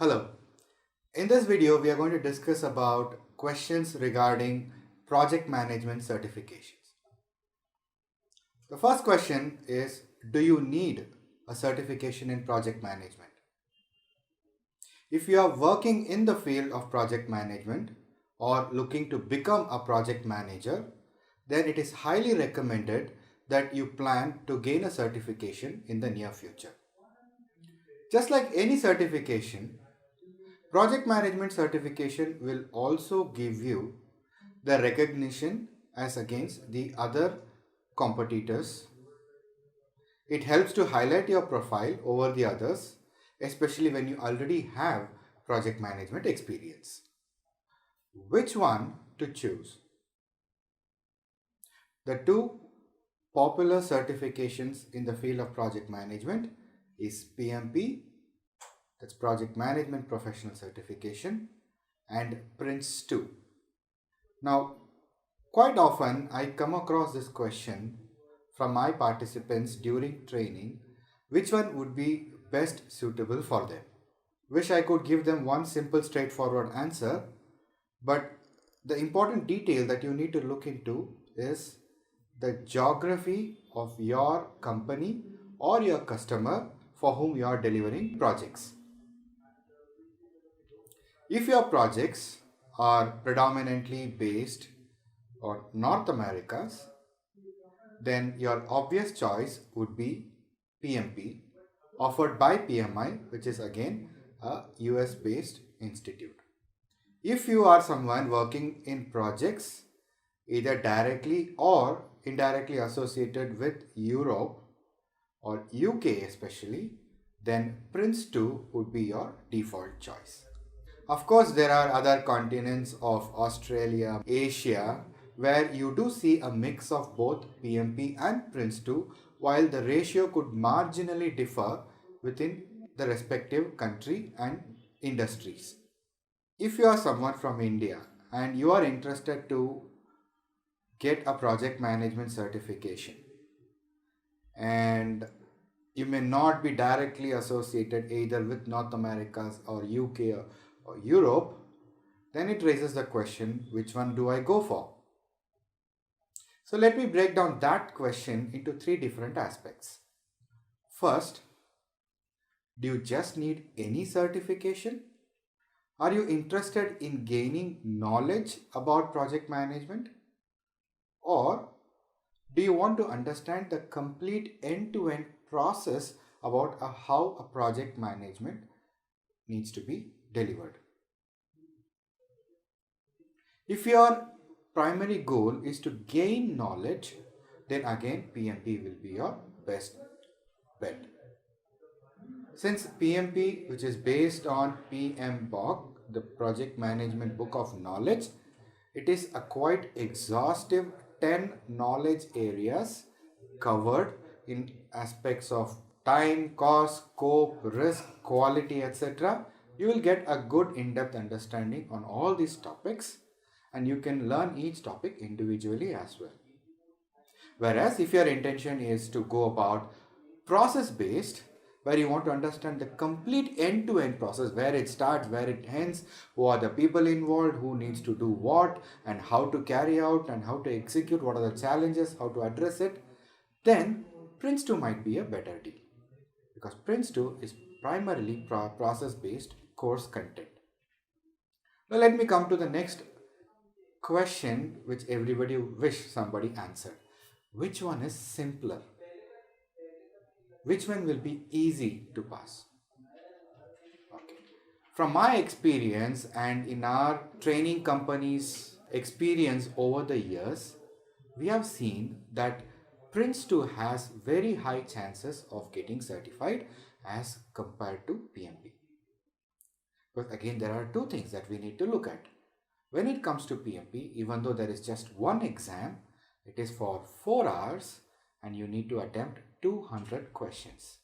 Hello. In this video, we are going to discuss about questions regarding project management certifications. The first question is, do you need a certification in project management? If you are working in the field of project management or looking to become a project manager, then it is highly recommended that you plan to gain a certification in the near future. Just like any certification, project management certification will also give you the recognition as against the other competitors. It helps to highlight your profile over the others, especially when you already have project management experience. Which one to choose? The two popular certifications in the field of project management is PMP, that's Project Management Professional Certification, and Prince2. Now, quite often I come across this question from my participants during training, which one would be best suitable for them? Wish I could give them one simple straightforward answer, but the important detail that you need to look into is the geography of your company or your customer for whom you are delivering projects. If your projects are predominantly based on North Americas, then your obvious choice would be PMP, offered by PMI, which is again a US based institute. If you are someone working in projects either directly or indirectly associated with Europe or UK especially, then Prince2 would be your default choice. Of course, there are other continents of Australia, Asia, where you do see a mix of both PMP and Prince2, while the ratio could marginally differ within the respective country and industries. If you are someone from India and you are interested to get a project management certification and you may not be directly associated either with North America or UK or Europe, then it raises the question, which one do I go for? So let me break down that question into three different aspects. First, do you just need any certification? Are you interested in gaining knowledge about project management? Or do you want to understand the complete end-to-end process about how a project management needs to be delivered? If your primary goal is to gain knowledge, then again PMP will be your best bet. Since PMP, which is based on PMBOK, the Project Management Book of Knowledge, it is a quite exhaustive 10 knowledge areas covered in aspects of time, cost, scope, risk, quality, etc. You will get a good in-depth understanding on all these topics and you can learn each topic individually as well. Whereas if your intention is to go about process based, where you want to understand the complete end-to-end process, where it starts, where it ends, who are the people involved, who needs to do what, and how to carry out and how to execute, what are the challenges, how to address it, then Prince2 might be a better deal. Because Prince2 is primarily process-based course content. Now let me come to the next question which everybody wish somebody answered. Which one is simpler? Which one will be easy to pass? Okay. From my experience and in our training companies' experience over the years, we have seen that Prince2 has very high chances of getting certified as compared to PMP. But again, there are two things that we need to look at. When it comes to PMP, even though there is just one exam, it is for 4 hours and you need to attempt 200 questions.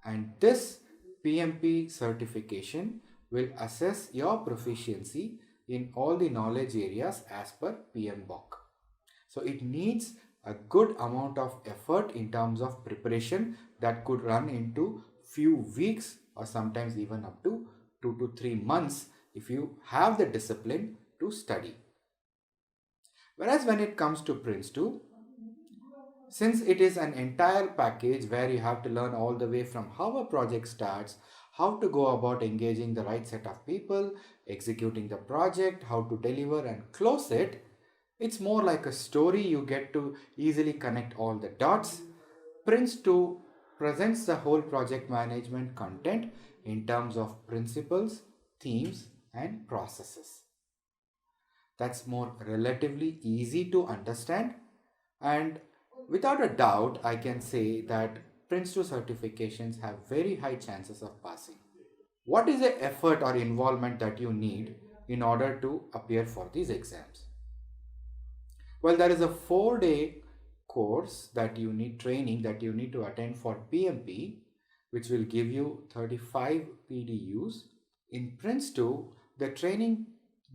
And this PMP certification will assess your proficiency in all the knowledge areas as per PMBOK. So it needs a good amount of effort in terms of preparation that could run into few weeks or sometimes even up to 2 to 3 months if you have the discipline to study. Whereas when it comes to Prince2, since it is an entire package where you have to learn all the way from how a project starts, how to go about engaging the right set of people, executing the project, how to deliver and close it, it's more like a story. You get to easily connect all the dots. Prince2 presents the whole project management content in terms of principles, themes, and processes. That's more relatively easy to understand, and without a doubt, I can say that Prince2 certifications have very high chances of passing. What is the effort or involvement that you need in order to appear for these exams? Well, there is a 4-day course that you need, training that you need to attend for PMP, which will give you 35 PDUs. In Prince2, the training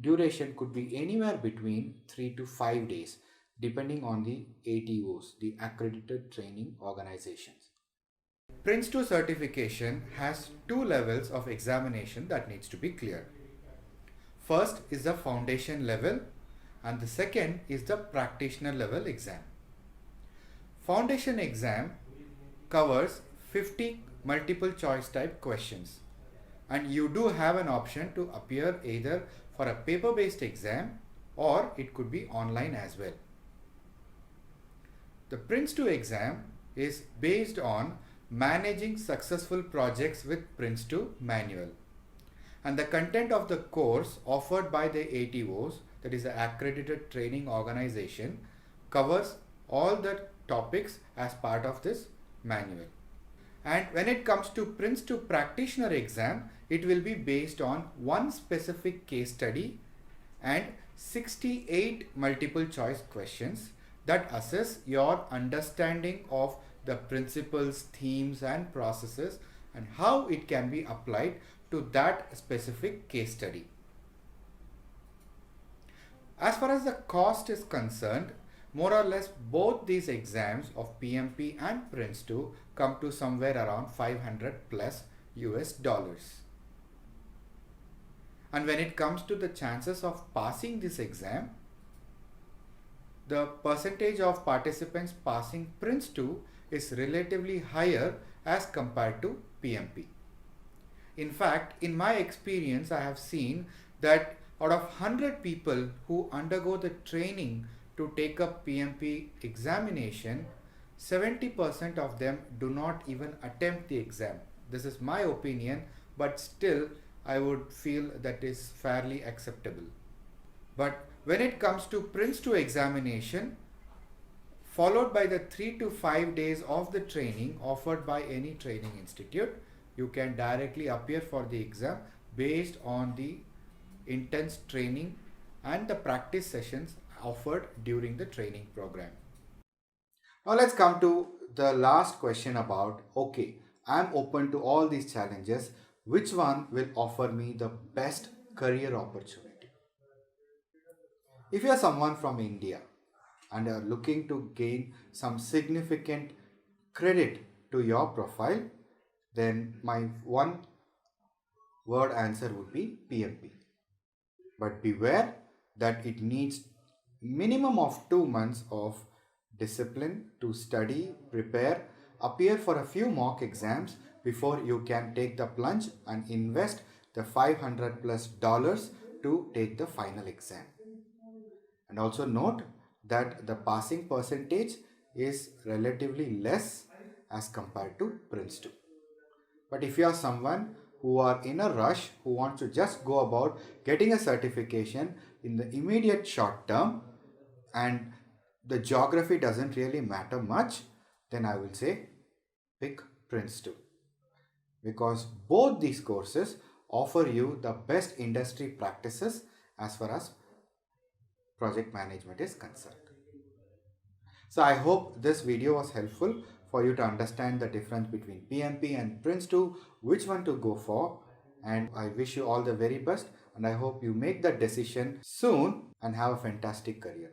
duration could be anywhere between 3 to 5 days, depending on the ATOs, the accredited training organizations. Prince2 certification has 2 levels of examination that needs to be cleared. First is the foundation level and the second is the practitioner level exam. Foundation exam covers 50 multiple choice type questions, and you do have an option to appear either for a paper based exam or it could be online as well. The Prince2 exam is based on managing successful projects with Prince2 manual, and the content of the course offered by the ATOs, that is the accredited training organization, covers all the topics as part of this manual. And when it comes to Prince2 practitioner exam, it will be based on one specific case study and 68 multiple choice questions that assess your understanding of the principles, themes and processes and how it can be applied to that specific case study. As far as the cost is concerned, more or less both these exams of PMP and Prince2 come to somewhere around $500 plus US dollars. And when it comes to the chances of passing this exam, the percentage of participants passing Prince2 is relatively higher as compared to PMP. In fact, in my experience, I have seen that out of 100 people who undergo the training to take up PMP examination, 70% of them do not even attempt the exam. This is my opinion, but still I would feel that is fairly acceptable. But when it comes to Prince2 examination, followed by the 3 to 5 days of the training offered by any training institute, you can directly appear for the exam based on the intense training and the practice sessions offered during the training program. Now let's come to the last question about, okay, I'm open to all these challenges. Which one will offer me the best career opportunity? If you are someone from India and are looking to gain some significant credit to your profile, then my one word answer would be PMP. But beware that it needs minimum of 2 months of discipline to study, prepare, appear for a few mock exams before you can take the plunge and invest the $500 plus to take the final exam. And also note that the passing percentage is relatively less as compared to Prince2. But if you are someone who are in a rush, who wants to just go about getting a certification in the immediate short term and the geography doesn't really matter much, then I will say pick Prince2, because both these courses offer you the best industry practices as far as project management is concerned. So I hope this video was helpful for you to understand the difference between PMP and Prince2, which one to go for, and I wish you all the very best and I hope you make that decision soon and have a fantastic career.